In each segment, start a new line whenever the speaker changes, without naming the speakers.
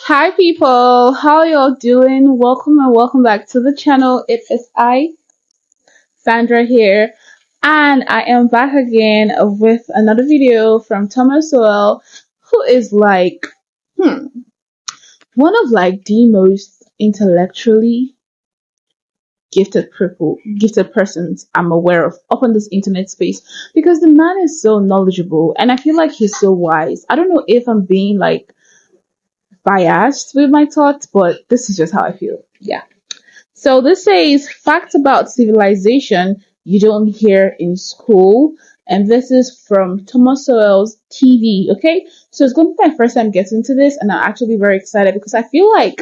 Hi people, how y'all doing? Welcome and welcome back to the channel. It is Sandra here, and I am back again with another video from Thomas Sowell, who is hmm, one of the most intellectually gifted persons I'm aware of up on this internet space because the man is so knowledgeable and I feel like he's so wise. I don't know if I'm being biased with my thoughts, but this is just how I feel. Yeah. So this says facts about civilization you don't hear in school. And this is from Thomas Sowell's TV. Okay. So it's going to be my first time getting to this, and I'm actually very excited because I feel like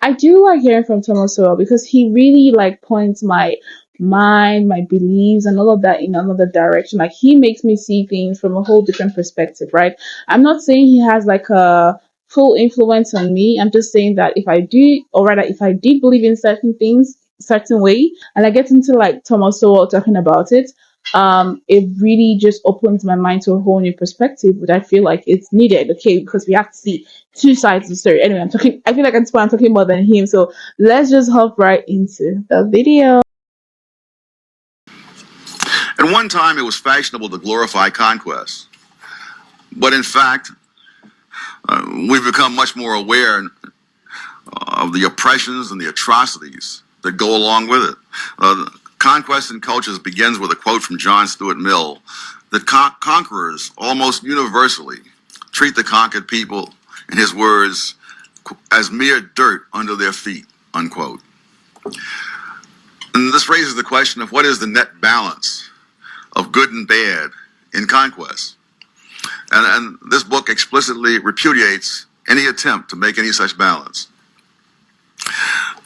I do like hearing from Thomas Sowell because he really points my mind, my beliefs, and all of that in another direction. Like he makes me see things from a whole different perspective, right? I'm not saying he has a full influence on me. I'm just saying that if I do, or rather, if I did believe in certain things, certain way, and I get into Thomas Sowell talking about it, it really just opens my mind to a whole new perspective, which I feel like it's needed, okay, because we have to see two sides of the story. Anyway, I feel like I'm talking more than him, so let's just hop right into the video.
At one time, it was fashionable to glorify conquest. But in fact, we've become much more aware of the oppressions and the atrocities that go along with it. Conquest in cultures begins with a quote from John Stuart Mill that conquerors almost universally treat the conquered people, in his words, as mere dirt under their feet, unquote. And this raises the question of what is the net balance of good and bad in conquest. And this book explicitly repudiates any attempt to make any such balance.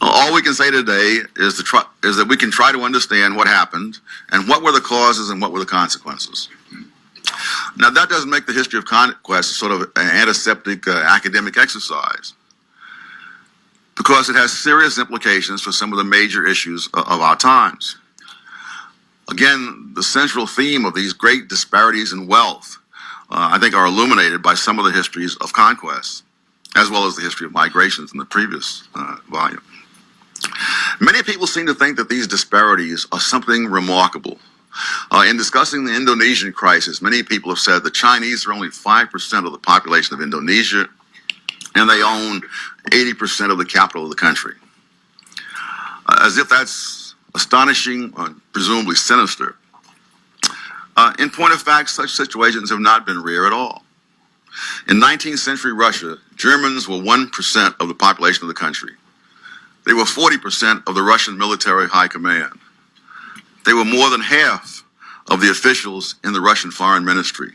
All we can say today is that we can try to understand what happened and what were the causes and what were the consequences. Now, that doesn't make the history of conquest sort of an antiseptic academic exercise, because it has serious implications for some of the major issues of our times. Again, the central theme of these great disparities in wealth, I think, are illuminated by some of the histories of conquest, as well as the history of migrations in the previous volume. Many people seem to think that these disparities are something remarkable. In discussing the Indonesian crisis, many people have said the Chinese are only 5% of the population of Indonesia, and they own 80% of the capital of the country. As if that's astonishing or presumably sinister. In point of fact, such situations have not been rare at all. In 19th century Russia, Germans were 1% of the population of the country. They were 40% of the Russian military high command. They were more than half of the officials in the Russian foreign ministry.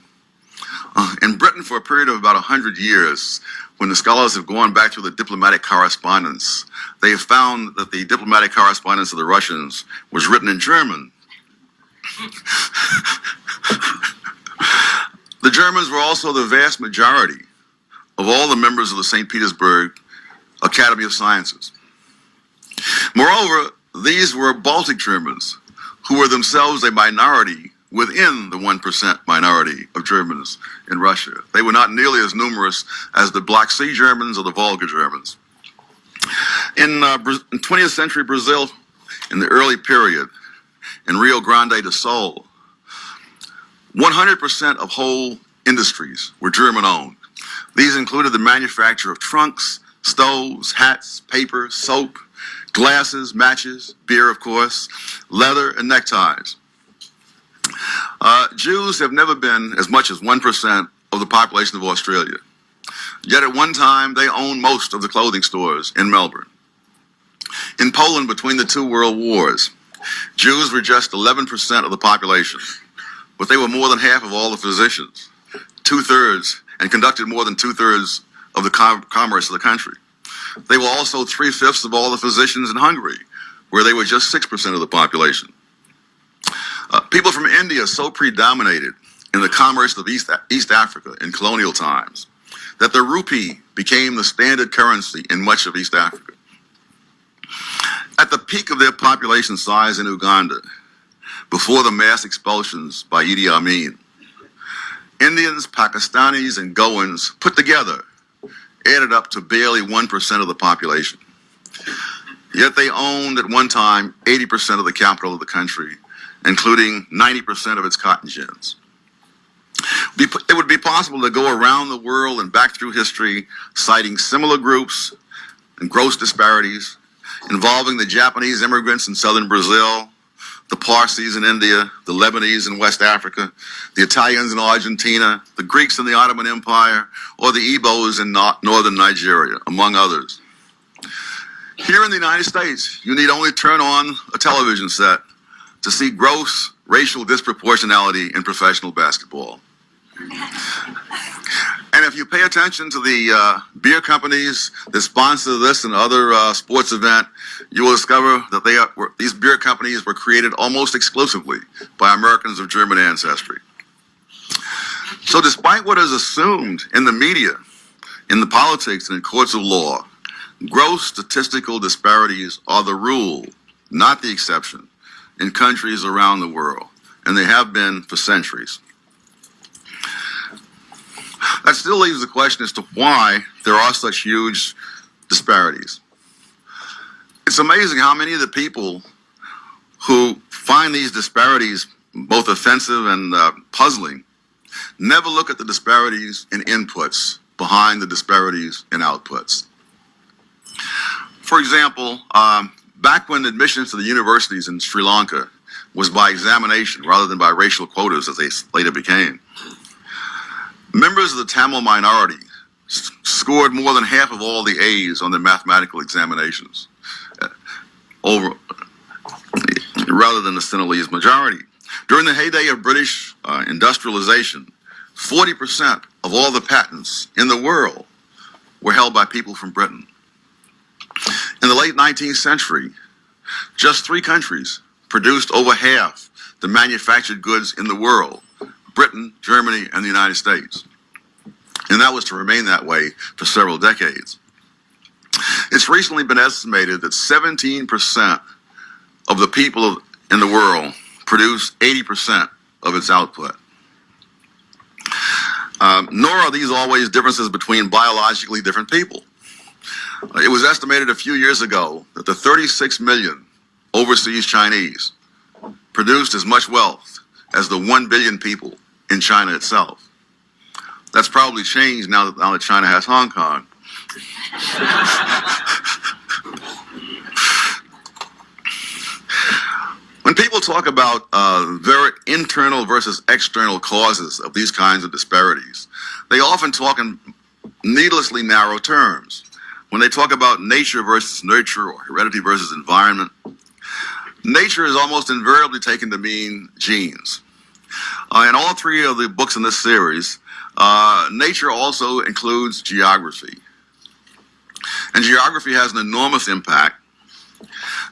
In Britain, for a period of about 100 years, when the scholars have gone back to the diplomatic correspondence, they have found that the diplomatic correspondence of the Russians was written in German. The Germans were also the vast majority of all the members of the St. Petersburg Academy of Sciences. Moreover, these were Baltic Germans, who were themselves a minority within the 1% minority of Germans in Russia. They were not nearly as numerous as the Black Sea Germans or the Volga Germans. In 20th century Brazil, in the early period, in Rio Grande do Sul, 100% of whole industries were German-owned. These included the manufacture of trunks, stoves, hats, paper, soap, glasses, matches, beer, of course, leather, and neckties. Jews have never been as much as 1% of the population of Australia. Yet at one time, they owned most of the clothing stores in Melbourne. In Poland, between the two world wars, Jews were just 11% of the population, but they were more than half of all the physicians, and conducted more than two-thirds of the commerce of the country. They were also 3/5 of all the physicians in Hungary, where they were just 6% of the population. People from India so predominated in the commerce of East Africa in colonial times that the rupee became the standard currency in much of East Africa. At the peak of their population size in Uganda, before the mass expulsions by Idi Amin, Indians, Pakistanis, and Goans put together added up to barely 1% of the population. Yet they owned at one time 80% of the capital of the country, including 90% of its cotton gins. It would be possible to go around the world and back through history citing similar groups and gross disparities involving the Japanese immigrants in southern Brazil, the Parsis in India, the Lebanese in West Africa, the Italians in Argentina, the Greeks in the Ottoman Empire, or the Igbos in northern Nigeria, among others. Here in the United States, you need only turn on a television set to see gross racial disproportionality in professional basketball. And if you pay attention to the beer companies that sponsor this and other sports event, you will discover that these beer companies were created almost exclusively by Americans of German ancestry. So despite what is assumed in the media, in the politics, and in courts of law, gross statistical disparities are the rule, not the exception, in countries around the world, and they have been for centuries. That still leaves the question as to why there are such huge disparities. It's amazing how many of the people who find these disparities both offensive and puzzling never look at the disparities in inputs behind the disparities in outputs. For example, back when admissions to the universities in Sri Lanka was by examination rather than by racial quotas, as they later became, members of the Tamil minority scored more than half of all the A's on their mathematical examinations, rather than the Sinhalese majority. During the heyday of British industrialization, 40% of all the patents in the world were held by people from Britain. In the late 19th century, just 3 countries produced over half the manufactured goods in the world: Britain, Germany, and the United States. And that was to remain that way for several decades. It's recently been estimated that 17% of the people in the world produce 80% of its output. Nor are these always differences between biologically different people. It was estimated a few years ago that the 36 million overseas Chinese produced as much wealth as the 1 billion people in China itself. That's probably changed now that China has Hong Kong. When people talk about very internal versus external causes of these kinds of disparities, they often talk in needlessly narrow terms. When they talk about nature versus nurture or heredity versus environment, nature is almost invariably taken to mean genes. In all 3 of the books in this series, nature also includes geography. And geography has an enormous impact,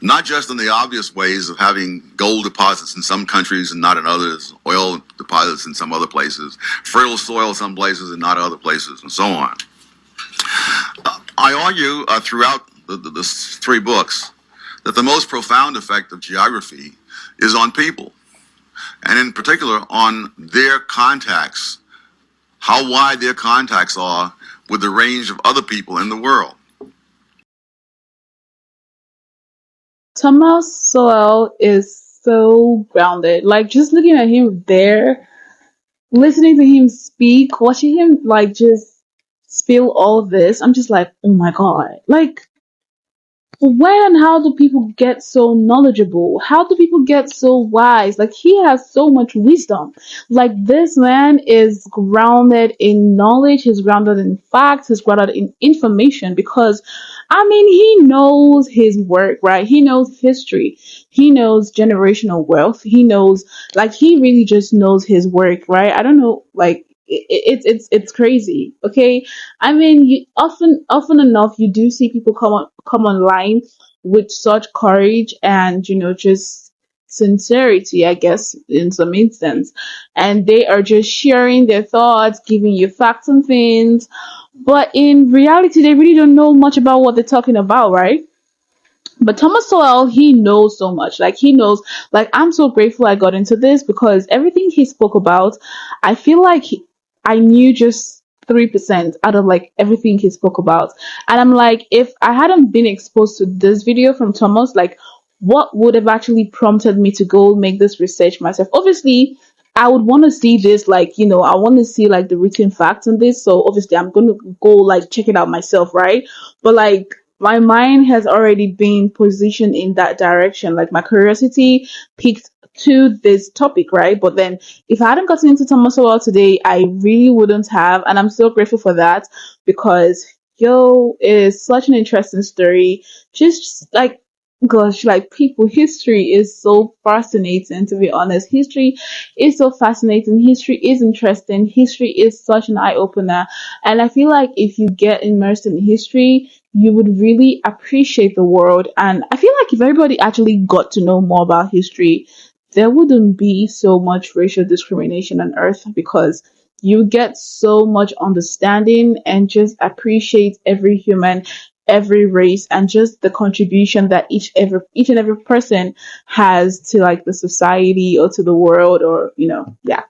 not just in the obvious ways of having gold deposits in some countries and not in others, oil deposits in some other places, fertile soil some places and not other places, and so on. I argue throughout the 3 books that the most profound effect of geography is on people, and in particular on their contacts, how wide their contacts are with the range of other people in the world.
Thomas Sowell is so grounded. Like, just looking at him there, listening to him speak, watching him like just spill all of this, I'm just like, oh my god. Like, when and how do people get so knowledgeable? How do people get so wise? Like, he has so much wisdom. Like, this man is grounded in knowledge, he's grounded in facts, he's grounded in information, because I mean, he knows his work, right? He knows history, he knows generational wealth, he knows, like, he really just knows his work, right? I don't know, like, it's crazy. Okay, I mean, often enough you do see people come online with such courage and, just sincerity, I guess, in some instance, and they are just sharing their thoughts, giving you facts and things, but in reality they really don't know much about what they're talking about, right? But Thomas Sowell, he knows so much. Like, he knows, like, I'm so grateful I got into this, because everything he spoke about, I feel like I knew just 3% out of like everything he spoke about. And I'm like, if I hadn't been exposed to this video from Thomas, like what would have actually prompted me to go make this research myself? Obviously, I would want to see this, like, I want to see like the written facts on this. So obviously, I'm going to go like check it out myself, right? But like, my mind has already been positioned in that direction. Like, my curiosity piqued to this topic, right? But then, if I hadn't gotten into Thomas Sowell today, I really wouldn't have. And I'm so grateful for that because, yo, it is such an interesting story. Just like, gosh, like people, history is so fascinating, to be honest. History is so fascinating. History is interesting. History is such an eye opener. And I feel like if you get immersed in history, you would really appreciate the world. And I feel like if everybody actually got to know more about history, there wouldn't be so much racial discrimination on earth because you get so much understanding and just appreciate every human, every race, and just the contribution that each and every person has to like the society or to the world, or yeah.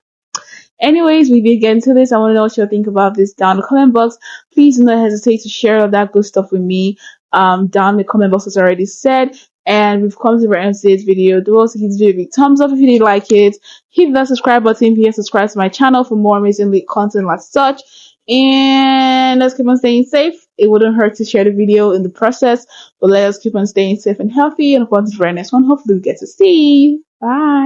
Anyways, we begin to this. I want to know what you think about this down in the comment box. Please do not hesitate to share all that good stuff with me. Down in the comment box, as already said. And we've come to the end of today's video. Do also give this video a big thumbs up if you did like it. Hit that subscribe button. Please subscribe to my channel for more amazing content like such. And let's keep on staying safe. It wouldn't hurt to share the video in the process. But let us keep on staying safe and healthy. And upon to the very next one, hopefully we get to see. Bye.